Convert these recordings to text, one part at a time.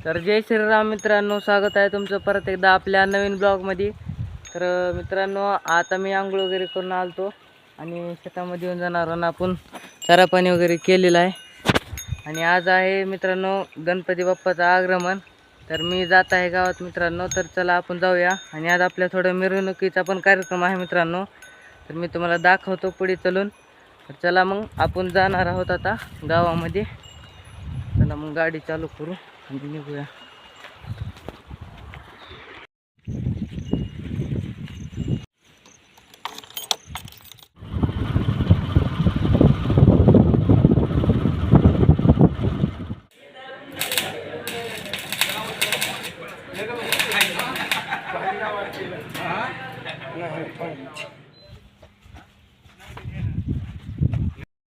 तर जय श्रीराम मित्रांनो, स्वागत आहे तुमचं परत एकदा आपल्या नवीन ब्लॉगमध्ये। तर मित्रांनो, आता मी आंघोळ वगैरे करून आलतो आणि शेतामध्ये येऊन जाणार आपण चारा पाणी वगैरे केलेलं आहे। आणि आज आहे मित्रांनो गणपती बाप्पाचं आगमन। तर मी जात आहे गावात मित्रांनो, तर चला आपण जाऊया। आणि आज आपल्या थोडं मिरवणुकीचा पण कार्यक्रम आहे मित्रांनो, तर मी तुम्हाला दाखवतो पुढे चलून। तर चला मग आपण जाणार आहोत आता गावामध्ये। चला मग गाडी चालू करू आणि निघूया।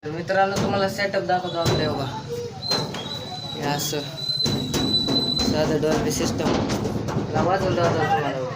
मित्रांनो, तुम्हाला सेटअप दाखवतो आपल्या योगा हे असं साधं डॉल्बी सिस्टम वाजवून दाखवतो तुम्हाला।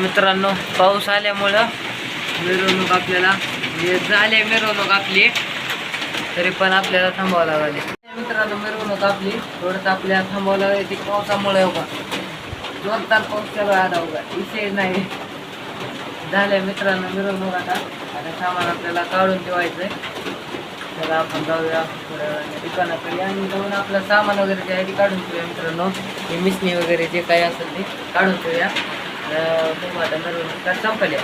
मित्रांनो, पाऊस आल्यामुळं मिरवणूक आपल्याला झाली मिरवणूक आपली, तरी पण आपल्याला थांबावं लागले। मित्रांनो, मिरवणूक आपली थोडंसं आपल्याला थांबावं लागले ती पावसामुळे होगा जोरदार पाऊस चालू आहे आता होगा विषय नाही झाल्या मित्रांनो मिरवणूक। आता सामान आपल्याला काढून ठेवायचं आहे। तर आपण जाऊया दुकानाकडे आणि जाऊन आपलं सामान वगैरे जे आहे ते काढून ठेवूया मित्रांनो। हे मिसणी वगैरे जे काही असेल ते काढून ठेवूया। आता मिरवणूक संपल्या।